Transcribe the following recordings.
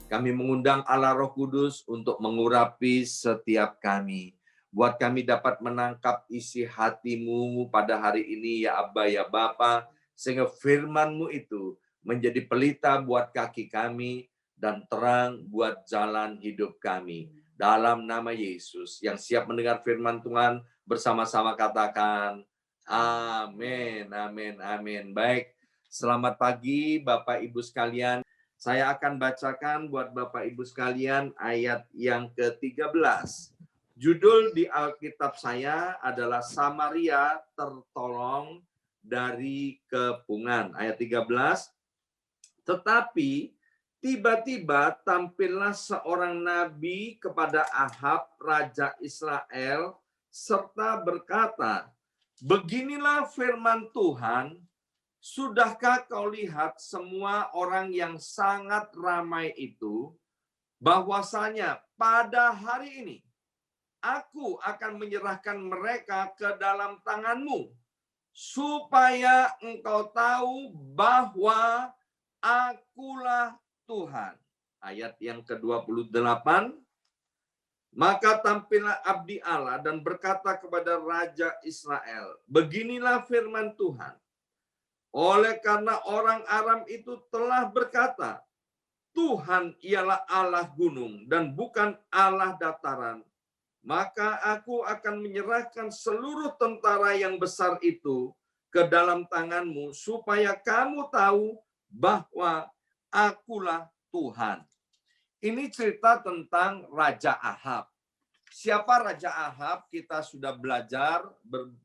Kami mengundang Allah Roh Kudus untuk mengurapi setiap kami. Buat kami dapat menangkap isi hati-Mu pada hari ini, ya Abba, ya Bapa, sehingga firman-Mu itu menjadi pelita buat kaki kami dan terang buat jalan hidup kami. Dalam nama Yesus, yang siap mendengar firman Tuhan, bersama-sama katakan, amin, amin, amin. Baik, selamat pagi Bapak Ibu sekalian. Saya akan bacakan buat Bapak Ibu sekalian ayat yang ke-13. Judul di Alkitab saya adalah Samaria tertolong dari kepungan. Ayat 13. Tetapi tiba-tiba tampillah seorang nabi kepada Ahab, raja Israel, serta berkata, "Beginilah firman Tuhan, sudahkah kau lihat semua orang yang sangat ramai itu, bahwasanya pada hari ini aku akan menyerahkan mereka ke dalam tanganmu, supaya engkau tahu bahwa akulah Tuhan." Ayat yang ke-28, maka tampillah abdi Allah dan berkata kepada Raja Israel, "Beginilah firman Tuhan, oleh karena orang Aram itu telah berkata, Tuhan ialah Allah gunung dan bukan Allah dataran, maka aku akan menyerahkan seluruh tentara yang besar itu ke dalam tanganmu, supaya kamu tahu bahwa akulah Tuhan." Ini cerita tentang Raja Ahab. Siapa Raja Ahab? Kita sudah belajar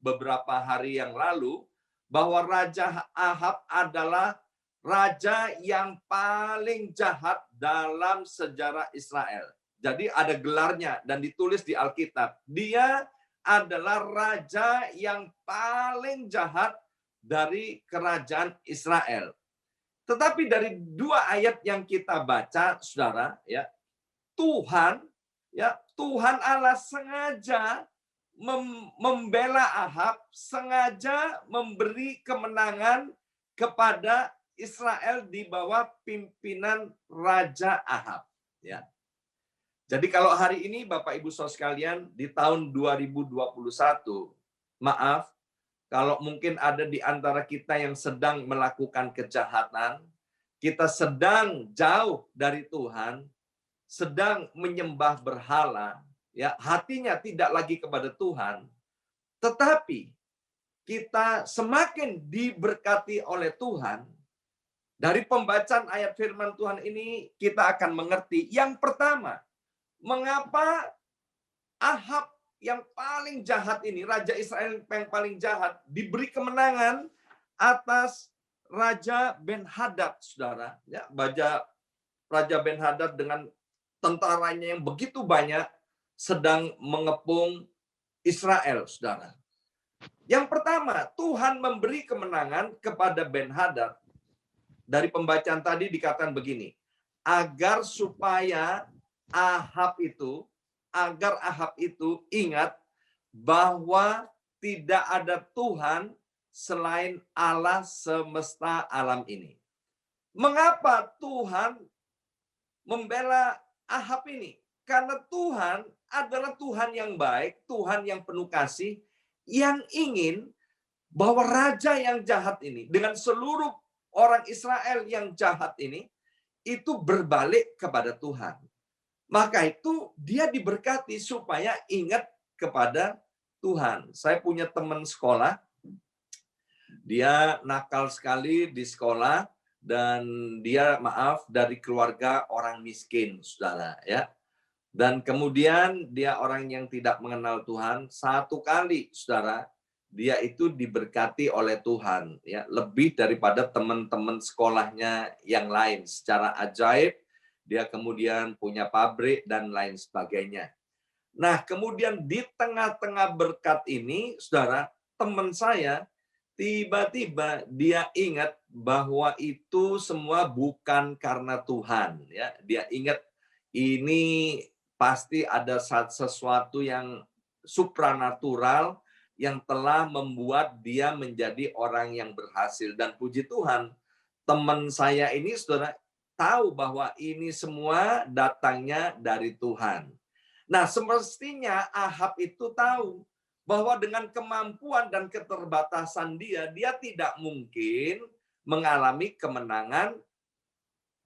beberapa hari yang lalu bahwa Raja Ahab adalah raja yang paling jahat dalam sejarah Israel. Jadi ada gelarnya dan ditulis di Alkitab. Dia adalah raja yang paling jahat dari kerajaan Israel. Tetapi dari dua ayat yang kita baca, saudara, ya, Tuhan Allah sengaja membela Ahab, sengaja memberi kemenangan kepada Israel di bawah pimpinan Raja Ahab. Ya. Jadi kalau hari ini Bapak Ibu Saudara sekalian, di tahun 2021, maaf, kalau mungkin ada di antara kita yang sedang melakukan kejahatan, kita sedang jauh dari Tuhan, sedang menyembah berhala, ya, hatinya tidak lagi kepada Tuhan, tetapi kita semakin diberkati oleh Tuhan. Dari pembacaan ayat firman Tuhan ini kita akan mengerti. Yang pertama, mengapa Ahab yang paling jahat ini, Raja Israel yang paling jahat, diberi kemenangan atas Raja Ben-Hadad, saudara. Ya, Raja Ben-Hadad dengan tentaranya yang begitu banyak sedang mengepung Israel, saudara. Yang pertama, Tuhan memberi kemenangan kepada Ben-Hadad. Dari pembacaan tadi dikatakan begini, agar Ahab itu ingat bahwa tidak ada Tuhan selain Allah semesta alam ini. Mengapa Tuhan membela Ahab ini? Karena Tuhan adalah Tuhan yang baik, Tuhan yang penuh kasih, yang ingin bahwa raja yang jahat ini, dengan seluruh orang Israel yang jahat ini, itu berbalik kepada Tuhan. Maka itu dia diberkati supaya ingat kepada Tuhan. Saya punya teman sekolah, dia nakal sekali di sekolah, dan dia dari keluarga orang miskin, saudara, ya. Dan kemudian dia orang yang tidak mengenal Tuhan. Satu kali, saudara, dia itu diberkati oleh Tuhan, ya, lebih daripada teman-teman sekolahnya yang lain. Secara ajaib, dia kemudian punya pabrik dan lain sebagainya. Nah, kemudian di tengah-tengah berkat ini, saudara, teman saya tiba-tiba dia ingat bahwa itu semua bukan karena Tuhan, ya. Dia ingat ini pasti ada sesuatu yang supranatural yang telah membuat dia menjadi orang yang berhasil. Dan puji Tuhan, teman saya ini, saudara, tahu bahwa ini semua datangnya dari Tuhan. Nah, semestinya Ahab itu tahu bahwa dengan kemampuan dan keterbatasan dia tidak mungkin mengalami kemenangan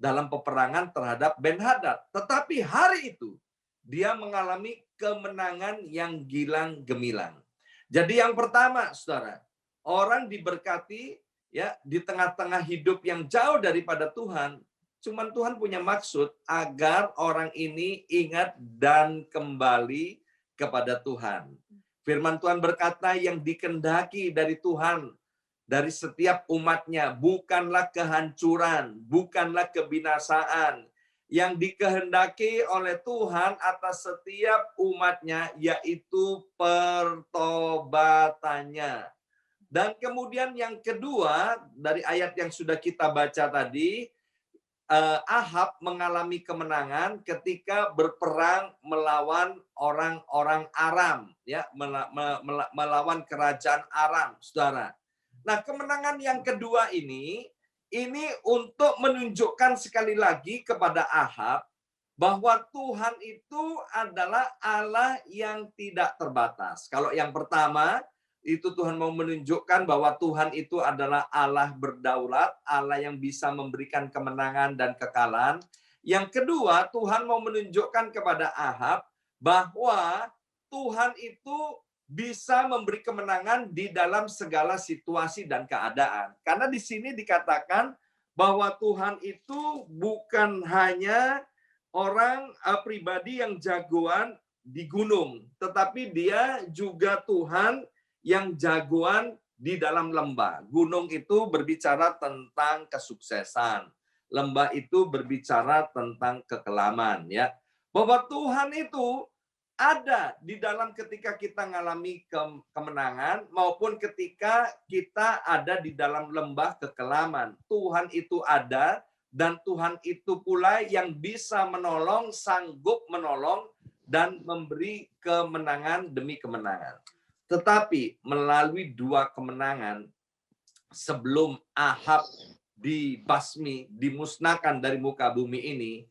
dalam peperangan terhadap Ben-Hadad. Tetapi hari itu, dia mengalami kemenangan yang gilang gemilang. Jadi yang pertama, saudara, orang diberkati ya di tengah-tengah hidup yang jauh daripada Tuhan. Cuman Tuhan punya maksud agar orang ini ingat dan kembali kepada Tuhan. Firman Tuhan berkata yang dikehendaki dari Tuhan, dari setiap umatnya, bukanlah kehancuran, bukanlah kebinasaan. Yang dikehendaki oleh Tuhan atas setiap umatnya, yaitu pertobatannya. Dan kemudian yang kedua, dari ayat yang sudah kita baca tadi, Ahab mengalami kemenangan ketika berperang melawan orang-orang Aram, ya, melawan kerajaan Aram, saudara. Nah, kemenangan yang kedua ini untuk menunjukkan sekali lagi kepada Ahab bahwa Tuhan itu adalah Allah yang tidak terbatas. Kalau yang pertama, itu Tuhan mau menunjukkan bahwa Tuhan itu adalah Allah berdaulat, Allah yang bisa memberikan kemenangan dan kekalahan. Yang kedua, Tuhan mau menunjukkan kepada Ahab bahwa Tuhan itu bisa memberi kemenangan di dalam segala situasi dan keadaan. Karena di sini dikatakan bahwa Tuhan itu bukan hanya orang pribadi yang jagoan di gunung, tetapi dia juga Tuhan yang jagoan di dalam lembah. Gunung itu berbicara tentang kesuksesan. Lembah itu berbicara tentang kekelaman, ya. Bahwa Tuhan itu ada di dalam ketika kita mengalami kemenangan maupun ketika kita ada di dalam lembah kekelaman. Tuhan itu ada dan Tuhan itu pula yang bisa menolong, sanggup menolong dan memberi kemenangan demi kemenangan. Tetapi melalui dua kemenangan sebelum Ahab dibasmi, dimusnahkan dari muka bumi ini,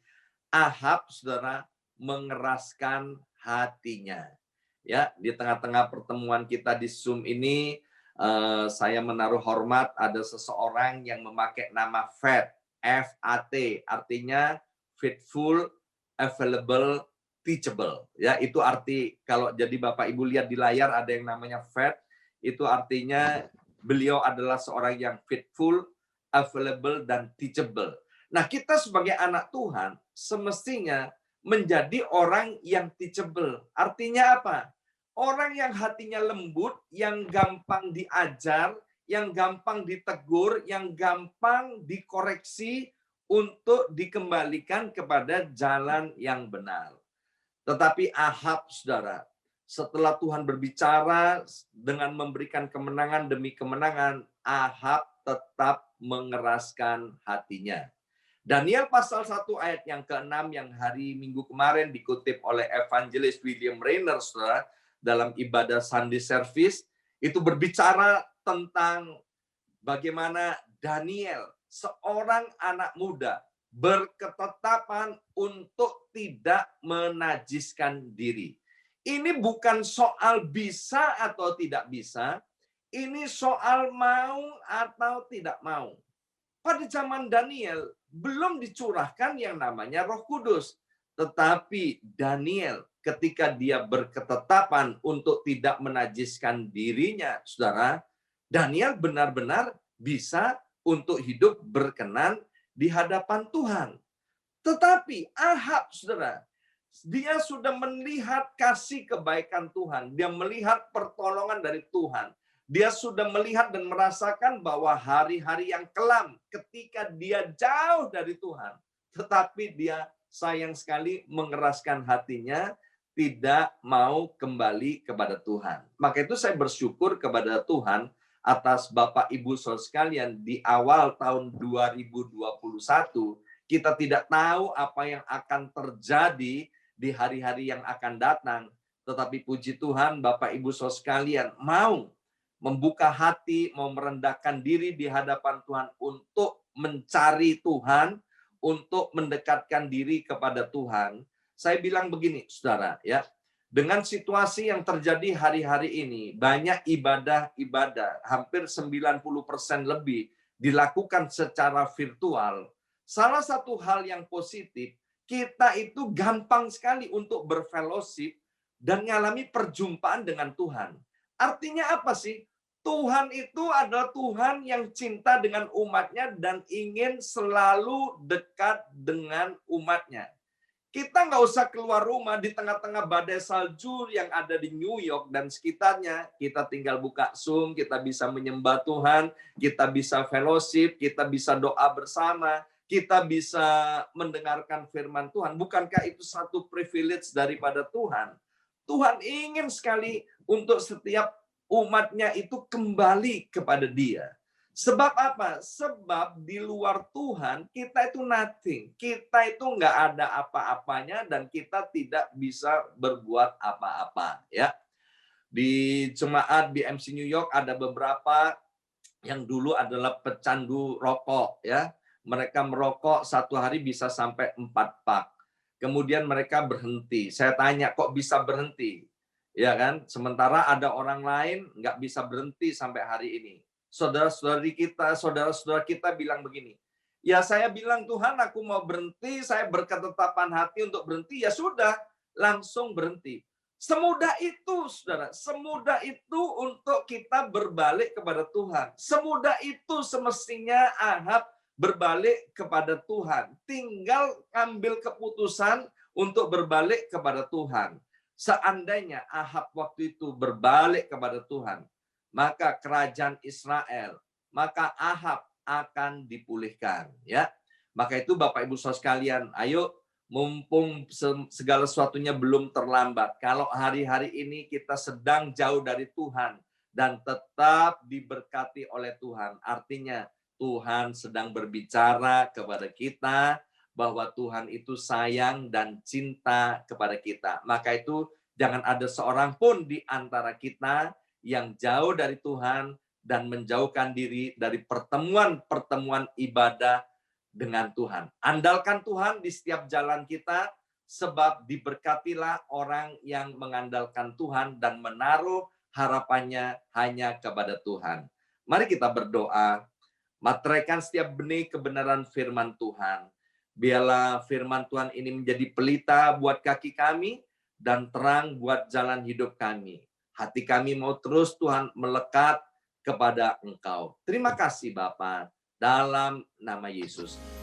Ahab, saudara, mengeraskan hatinya. Ya, di tengah-tengah pertemuan kita di Zoom ini, saya menaruh hormat ada seseorang yang memakai nama FAT, F-A-T, artinya faithful, available, teachable. Ya, itu arti kalau jadi Bapak Ibu lihat di layar ada yang namanya FAT, itu artinya beliau adalah seorang yang faithful, available, dan teachable. Nah, kita sebagai anak Tuhan semestinya menjadi orang yang teachable. Artinya apa? Orang yang hatinya lembut, yang gampang diajar, yang gampang ditegur, yang gampang dikoreksi untuk dikembalikan kepada jalan yang benar. Tetapi Ahab, saudara, setelah Tuhan berbicara dengan memberikan kemenangan demi kemenangan, Ahab tetap mengeraskan hatinya. Daniel pasal 1 ayat yang ke-6 yang hari Minggu kemarin dikutip oleh evangelis William Rainer, saudara, dalam ibadah Sunday Service, itu berbicara tentang bagaimana Daniel, seorang anak muda, berketetapan untuk tidak menajiskan diri. Ini bukan soal bisa atau tidak bisa, ini soal mau atau tidak mau. Pada zaman Daniel belum dicurahkan yang namanya Roh Kudus, tetapi Daniel ketika dia berketetapan untuk tidak menajiskan dirinya, saudara, Daniel benar-benar bisa untuk hidup berkenan di hadapan Tuhan. Tetapi Ahab, saudara, dia sudah melihat kasih kebaikan Tuhan. Dia melihat pertolongan dari Tuhan. Dia sudah melihat dan merasakan bahwa hari-hari yang kelam ketika dia jauh dari Tuhan. Tetapi dia sayang sekali mengeraskan hatinya, tidak mau kembali kepada Tuhan. Maka itu saya bersyukur kepada Tuhan atas Bapak Ibu Saudara sekalian di awal tahun 2021, kita tidak tahu apa yang akan terjadi di hari-hari yang akan datang. Tetapi puji Tuhan Bapak Ibu Saudara sekalian mau membuka hati, mau merendahkan diri di hadapan Tuhan untuk mencari Tuhan, untuk mendekatkan diri kepada Tuhan, saya bilang begini, saudara, ya. Dengan situasi yang terjadi hari-hari ini, banyak ibadah-ibadah, hampir 90% lebih dilakukan secara virtual. Salah satu hal yang positif, kita itu gampang sekali untuk berfellowship dan mengalami perjumpaan dengan Tuhan. Artinya apa sih? Tuhan itu adalah Tuhan yang cinta dengan umatnya dan ingin selalu dekat dengan umatnya. Kita nggak usah keluar rumah di tengah-tengah badai salju yang ada di New York dan sekitarnya. Kita tinggal buka Zoom, kita bisa menyembah Tuhan, kita bisa fellowship, kita bisa doa bersama, kita bisa mendengarkan firman Tuhan. Bukankah itu satu privilege daripada Tuhan? Tuhan ingin sekali untuk setiap umatnya itu kembali kepada Dia. Sebab apa? Sebab di luar Tuhan kita itu nothing. Kita itu nggak ada apa-apanya dan kita tidak bisa berbuat apa-apa. Ya, di jemaat BMC New York ada beberapa yang dulu adalah pecandu rokok. Ya, mereka merokok satu hari bisa sampai 4 pak. Kemudian mereka berhenti. Saya tanya, kok bisa berhenti? Ya kan? Sementara ada orang lain nggak bisa berhenti sampai hari ini. Saudara-saudara kita bilang begini, ya saya bilang Tuhan aku mau berhenti, saya berketetapan hati untuk berhenti, ya sudah, langsung berhenti. Semudah itu, saudara, semudah itu untuk kita berbalik kepada Tuhan. Semudah itu semestinya Ahab berbalik kepada Tuhan. Tinggal ambil keputusan untuk berbalik kepada Tuhan. Seandainya Ahab waktu itu berbalik kepada Tuhan, maka kerajaan Israel, maka Ahab akan dipulihkan. Ya, maka itu Bapak Ibu Saudara sekalian, ayo mumpung segala sesuatunya belum terlambat. Kalau hari-hari ini kita sedang jauh dari Tuhan dan tetap diberkati oleh Tuhan, artinya Tuhan sedang berbicara kepada kita bahwa Tuhan itu sayang dan cinta kepada kita. Maka itu jangan ada seorang pun di antara kita yang jauh dari Tuhan dan menjauhkan diri dari pertemuan-pertemuan ibadah dengan Tuhan. Andalkan Tuhan di setiap jalan kita, sebab diberkatilah orang yang mengandalkan Tuhan dan menaruh harapannya hanya kepada Tuhan. Mari kita berdoa, materaikan setiap benih kebenaran firman Tuhan. Biarlah firman Tuhan ini menjadi pelita buat kaki kami dan terang buat jalan hidup kami. Hati kami mau terus Tuhan melekat kepada Engkau. Terima kasih Bapa, dalam nama Yesus.